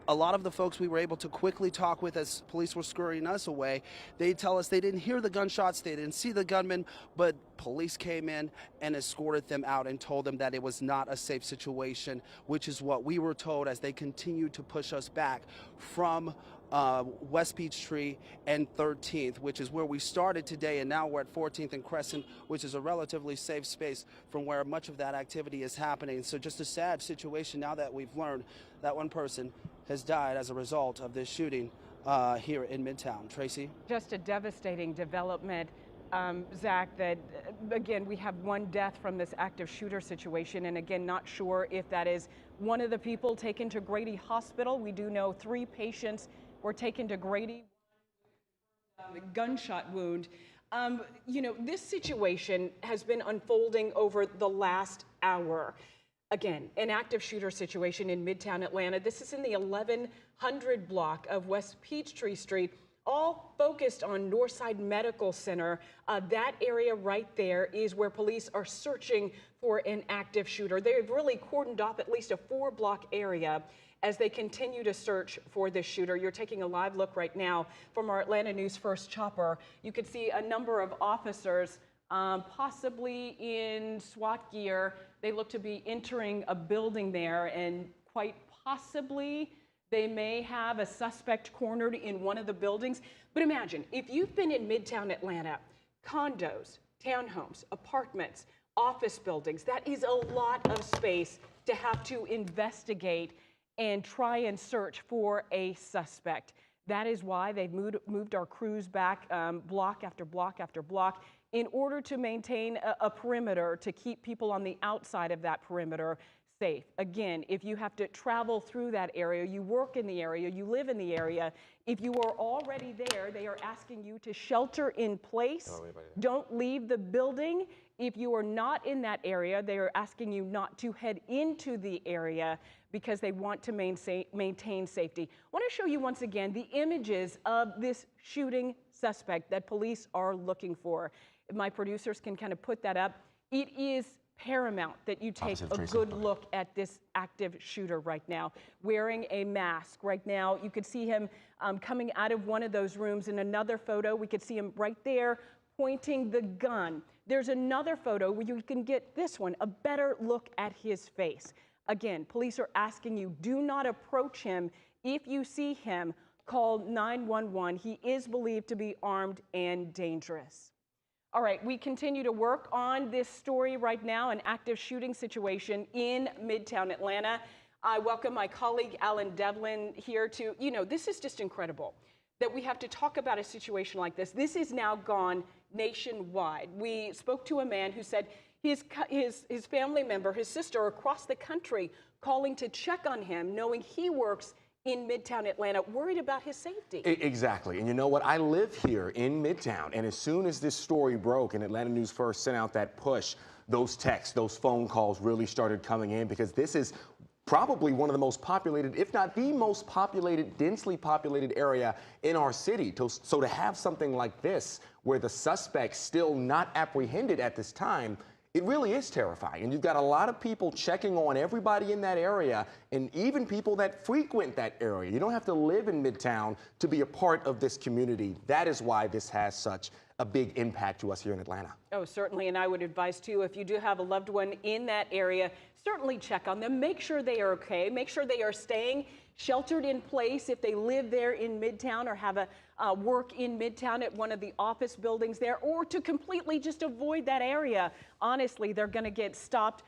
S4: A lot of the folks we were able to quickly talk with as police were scurrying us away, they tell us they didn't hear the gunshots, they didn't see the gunman, but police came in and escorted them out and told them that it was not a safe situation, which is what we were told as they continued to push us back from West Peachtree and 13th, which is where we started today, and now we're at 14th and Crescent, which is a relatively safe space from where much of that activity is happening. So just a sad situation now that we've learned that one person has died as a result of this shooting here in Midtown. Tracy?
S2: Just a devastating development, Zach, that again, we have one death from this active shooter situation, and again, not sure if that is one of the people taken to Grady Hospital. We do know 3 patients were taken to Grady, gunshot wound. You know, this situation has been unfolding over the last hour. Again, an active shooter situation in Midtown Atlanta. This is in the 1100 block of West Peachtree Street, all focused on Northside Medical Center. That area right there is where police are searching for an active shooter. They've really cordoned off at least a 4-block area as they continue to search for this shooter. You're taking a live look right now from our Atlanta News First chopper. You could see a number of officers, possibly in SWAT gear. They look to be entering a building there, and quite possibly they may have a suspect cornered in one of the buildings. But imagine, if you've been in Midtown Atlanta, condos, townhomes, apartments, office buildings, that is a lot of space to have to investigate and try and search for a suspect. That is why they've moved our crews back block after block after block in order to maintain a perimeter to keep people on the outside of that perimeter safe. Again, if you have to travel through that area, you work in the area, you live in the area, if you are already there, they are asking you to shelter in place. Don't leave the building. If you are not in that area, they are asking you not to head into the area because they want to maintain safety. I want to show you once again the images of this shooting suspect that police are looking for. If my producers can kind of put that up, it is paramount that you take a good look at this active shooter right now, wearing a mask. Right now, you could see him coming out of one of those rooms. In another photo, we could see him right there pointing the gun. There's another photo where you can get this one, a better look at his face. Again, police are asking you, do not approach him. If you see him, call 911. He is believed to be armed and dangerous. All right, we continue to work on this story right now, an active shooting situation in Midtown Atlanta. I welcome my colleague Alan Devlin here to, this is just incredible that we have to talk about a situation like this. This is now gone nationwide. We spoke to a man who said his family member, his sister across the country, calling to check on him, knowing he works in Midtown Atlanta, worried about his safety.
S10: Exactly. And you know what? I live here in Midtown. And as soon as this story broke and Atlanta News First sent out that push, those texts, those phone calls really started coming in, because this is probably one of the most populated, if not the most populated, densely populated area in our city. So to have something like this, where the suspect's still not apprehended at this time, it really is terrifying. And you've got a lot of people checking on everybody in that area, and even people that frequent that area. You don't have to live in Midtown to be a part of this community. That is why this has such a big impact to us here in Atlanta.
S2: Oh, certainly. And I would advise, too, if you do have a loved one in that area, certainly check on them, make sure they are okay, make sure they are staying sheltered in place if they live there in Midtown or have a work in Midtown at one of the office buildings there, or to completely just avoid that area. Honestly, they're going to get stopped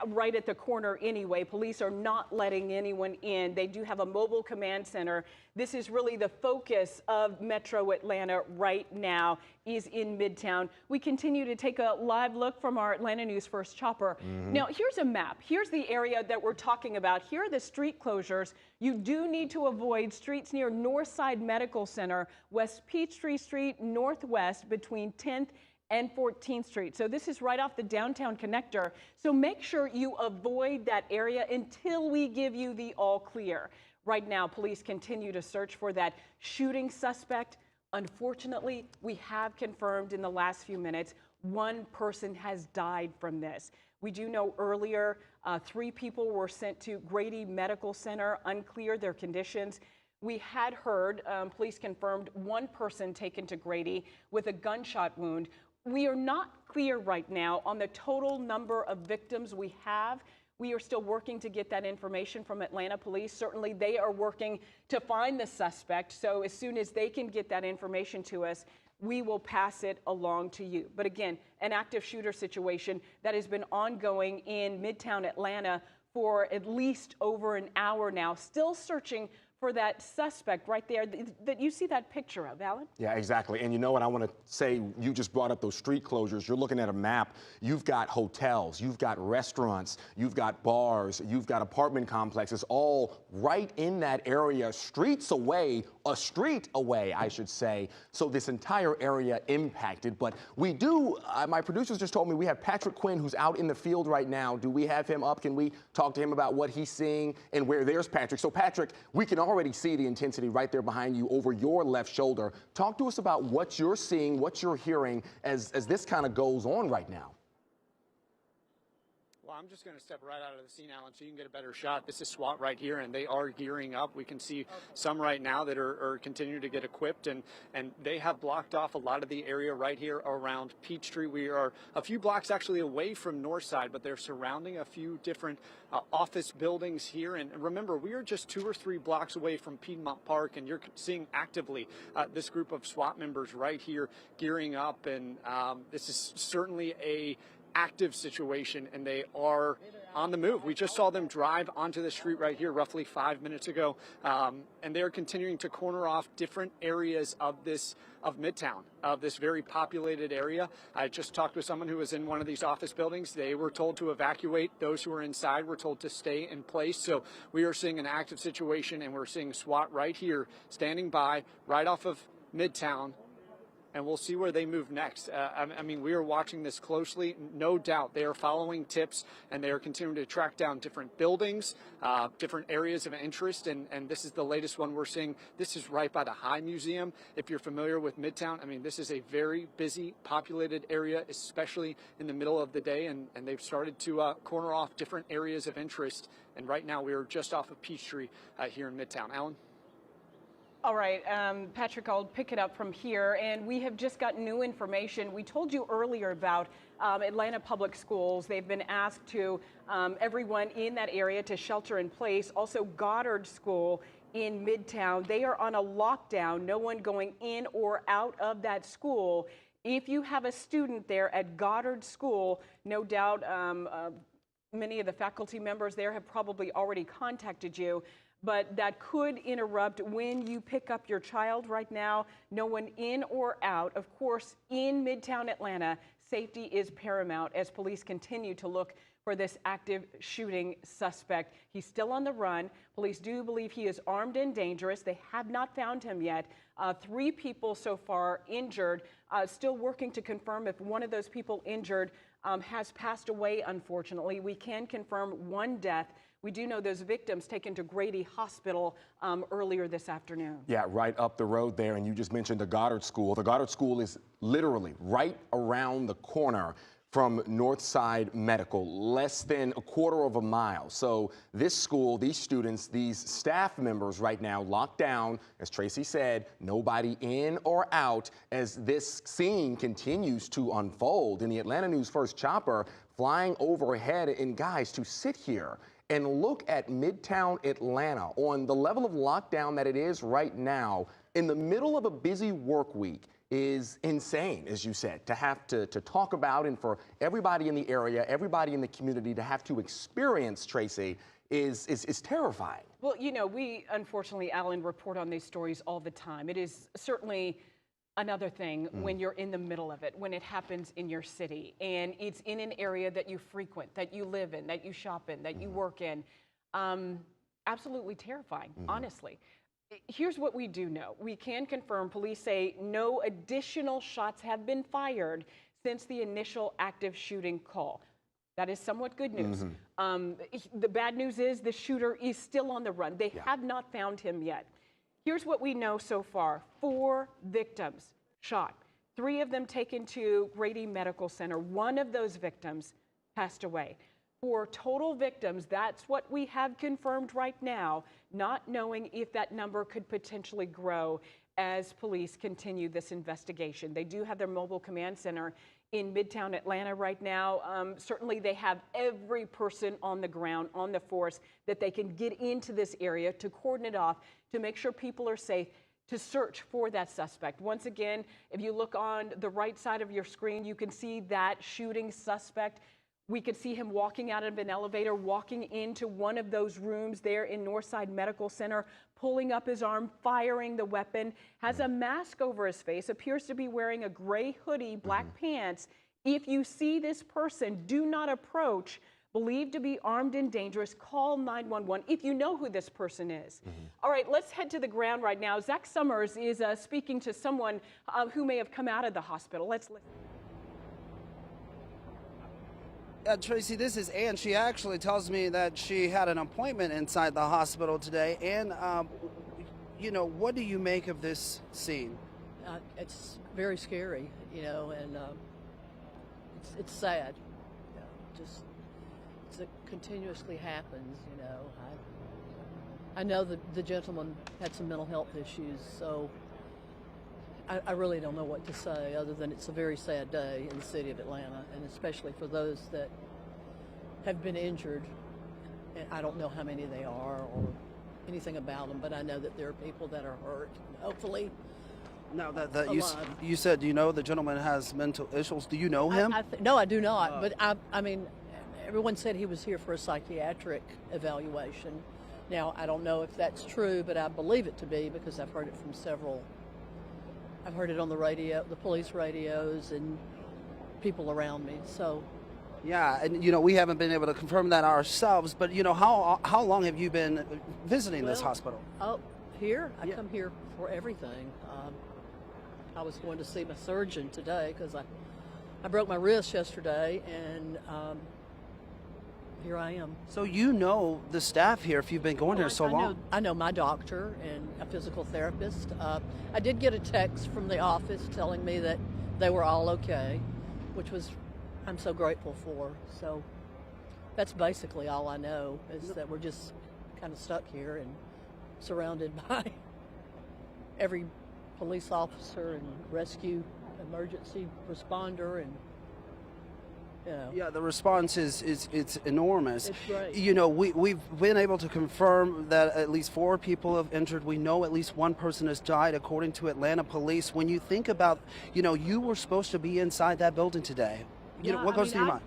S2: right at the corner anyway. Police are not letting anyone in. They do have a mobile command center. This is really the focus of Metro Atlanta right now, is in Midtown. We continue to take a live look from our Atlanta News First chopper. Now, here's a map. Here's the area that we're talking about. Here are the street closures. You do need to avoid streets near Northside Medical Center, West Peachtree Street, Northwest between 10th and 14th Street. So this is right off the downtown connector. So make sure you avoid that area until we give you the all clear. Right now, police continue to search for that shooting suspect. Unfortunately, we have confirmed in the last few minutes, one person has died from this. We do know earlier, 3 people were sent to Grady Medical Center, unclear their conditions. We had heard, police confirmed, 1 person taken to Grady with a gunshot wound. We are not clear right now on the total number of victims we have. We are still working to get that information from Atlanta Police. Certainly, they are working to find the suspect. So as soon as they can get that information to us, we will pass it along to you. But again, an active shooter situation that has been ongoing in Midtown Atlanta for at least over an hour now, still searching for that suspect right there that you see that picture of, Alan?
S10: Yeah, exactly. And you know what I want to say, you just brought up those street closures. You're looking at a map. You've got hotels, you've got restaurants, you've got bars, you've got apartment complexes, all right in that area, streets away, a street away, I should say. So this entire area impacted. But we do, my producers just told me we have Patrick Quinn, who's out in the field right now. Do we have him up? Can we talk to him about what he's seeing and where? There's Patrick. So Patrick, we can already see the intensity right there behind you over your left shoulder. Talk to us about what you're seeing, what you're hearing as this kind of goes on right now.
S3: Well, I'm just going to step right out of the scene, Alan, so you can get a better shot. This is SWAT right here, and they are gearing up. We can see some right now that are continuing to get equipped, and they have blocked off a lot of the area right here around Peachtree. We are a few blocks actually away from Northside, but they're surrounding a few different office buildings here. And remember, we are just 2 or 3 blocks away from Piedmont Park, and you're seeing actively this group of SWAT members right here gearing up, and this is certainly a active situation, and they are on the move. We just saw them drive onto the street right here roughly 5 minutes ago, and they're continuing to corner off different areas of Midtown, of this very populated area. I just talked with someone who was in one of these office buildings. They were told to evacuate. Those who were inside were told to stay in place. So we are seeing an active situation, and we're seeing SWAT right here standing by right off of Midtown, and we'll see where they move next. I mean, we are watching this closely. No doubt they are following tips, and they are continuing to track down different buildings, different areas of interest, and this is the latest one we're seeing. This is right by the High Museum. If you're familiar with Midtown, I mean, this is a very busy, populated area, especially in the middle of the day, and they've started to corner off different areas of interest, and right now we are just off of Peachtree here in Midtown. Alan?
S2: All right, Patrick, I'll pick it up from here. And we have just got new information. We told you earlier about Atlanta Public Schools. They've been asked to, everyone in that area to shelter in place. Also, Goddard School in Midtown, they are on a lockdown. No one going in or out of that school. If you have a student there at Goddard School, no doubt many of the faculty members there have probably already contacted you. But that could interrupt when you pick up your child right now. No one in or out. Of course, in Midtown Atlanta, safety is paramount as police continue to look for this active shooting suspect. He's still on the run. Police do believe he is armed and dangerous. They have not found him yet. 3 people so far injured. Still working to confirm if one of those people injured has passed away, unfortunately. We can confirm 1 death. We do know those victims taken to Grady Hospital earlier this afternoon.
S10: Yeah, right up the road there. And you just mentioned the Goddard School. The Goddard School is literally right around the corner from Northside Medical, less than a quarter of a mile. So this school, these students, these staff members right now locked down, as Tracy said, nobody in or out as this scene continues to unfold. And the Atlanta News First chopper flying overhead, and guys, to sit here and look at Midtown Atlanta on the level of lockdown that it is right now in the middle of a busy work week is insane, as you said, to have to talk about, and for everybody in the area, everybody in the community to have to experience, Tracy, is terrifying.
S2: Well, you know, we unfortunately, Alan, report on these stories all the time. It is certainly another thing when you're in the middle of it, when it happens in your city, and it's in an area that you frequent, that you live in, that you shop in, that you work in. Absolutely terrifying, honestly. Here's what we do know. We can confirm, police say no additional shots have been fired since the initial active shooting call. That is somewhat good news. The bad news is the shooter is still on the run. They have not found him yet. Here's what we know so far. 4 victims shot. 3 of them taken to Grady Medical Center. 1 of those victims passed away. 4 total victims, that's what we have confirmed right now, not knowing if that number could potentially grow as police continue this investigation. They do have their mobile command center in Midtown Atlanta right now. Certainly they have every person on the ground, on the force, that they can get into this area to cordon it off, to make sure people are safe, to search for that suspect. Once again, if you look on the right side of your screen, you can see that shooting suspect. We could see him walking out of an elevator, walking into one of those rooms there in Northside Medical Center, pulling up his arm, firing the weapon, has a mask over his face, appears to be wearing a gray hoodie, black pants. If you see this person, do not approach. Believed to be armed and dangerous, call 911 if you know who this person is. All right, let's head to the ground right now. Zach Summers is speaking to someone who may have come out of the hospital. Let's listen.
S4: Tracy, this is Ann. She actually tells me that she had an appointment inside the hospital today. And, you know, what do you make of this scene?
S11: It's very scary, you know, and it's sad. You know, it continuously happens, you know. I know the gentleman had some mental health issues, so I really don't know what to say other than it's a very sad day in the city of Atlanta, and especially for those that have been injured. And I don't know how many they are or anything about them, but I know that there are people that are hurt. Hopefully,
S4: Now that you said, you know, the gentleman has mental issues. Do you know him?
S11: No, I do not. But I mean, everyone said he was here for a psychiatric evaluation. Now, I don't know if that's true, but I believe it to be because I've heard it from several. I've heard it on the radio, the police radios, and people around me. So,
S4: yeah, and you know, we haven't been able to confirm that ourselves. But you know, how long have you been visiting this hospital?
S11: Oh, here I come here for everything. I was going to see my surgeon today because I broke my wrist yesterday, and here I am.
S4: So you know the staff here if you've been going here so long.
S11: I know my doctor and a physical therapist. I did get a text from the office telling me that they were all okay, which I'm so grateful for. So that's basically all I know is that we're just kind of stuck here and surrounded by every police officer and rescue emergency responder, and
S4: yeah, the response it's enormous.
S11: It's great.
S4: You know, we've been able to confirm that at least 4 people have injured. We know at least 1 person has died, according to Atlanta police. When you think about, you know, you were supposed to be inside that building today. You know, what goes through your mind?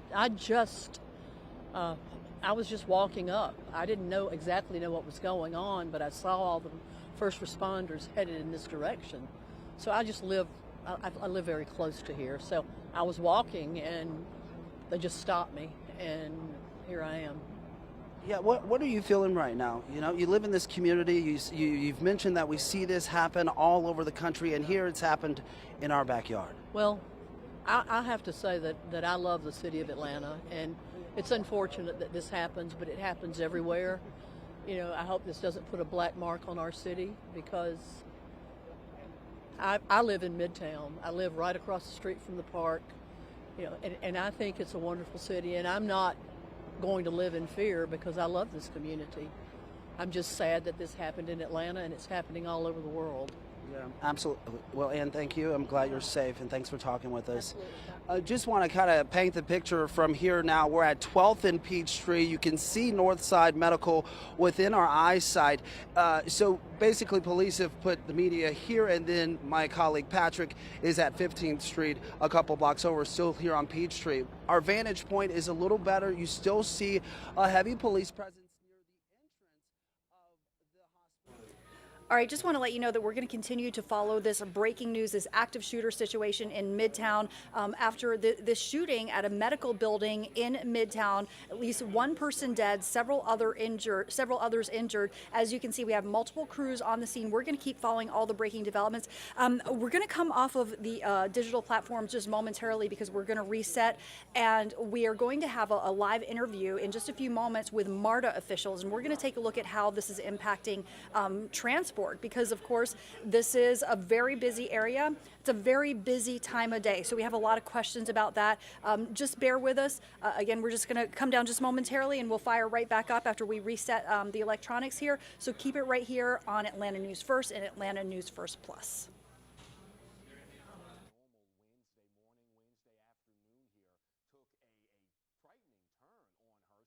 S11: I was just walking up. I didn't exactly know what was going on, but I saw all the first responders headed in this direction. So I just live very close to here. So I was walking and they just stopped me, and here I am.
S4: Yeah, what are you feeling right now? You know, you live in this community. You've mentioned that we see this happen all over the country, and here it's happened in our backyard.
S11: Well, I have to say that I love the city of Atlanta, and it's unfortunate that this happens, but it happens everywhere. You know, I hope this doesn't put a black mark on our city, because I live in Midtown. I live right across the street from the park. You know, and I think it's a wonderful city, and I'm not going to live in fear because I love this community. I'm just sad that this happened in Atlanta, and it's happening all over the world.
S4: Yeah, absolutely. Well, Ann, thank you. I'm glad you're safe, and thanks for talking with us. I just want to kind of paint the picture from here now. We're at 12th and Peachtree. You can see Northside Medical within our eyesight. So basically, police have put the media here, and then my colleague Patrick is at 15th Street, a couple blocks over, still here on Peachtree. Our vantage point is a little better. You still see a heavy police presence.
S1: All right, just want to let you know that we're going to continue to follow this breaking news, this active shooter situation in Midtown. After this shooting at a medical building in Midtown, at least one person dead, several others injured. As you can see, we have multiple crews on the scene. We're going to keep following all the breaking developments. We're going to come off of the digital platforms just momentarily because we're going to reset, and we are going to have a live interview in just a few moments with MARTA officials, and we're going to take a look at how this is impacting transport. Because, of course, this is a very busy area. It's a very busy time of day. So we have a lot of questions about that. Just bear with us. Again, we're just going to come down just momentarily, and we'll fire right back up after we reset the electronics here. So keep it right here on Atlanta News First and Atlanta News First Plus.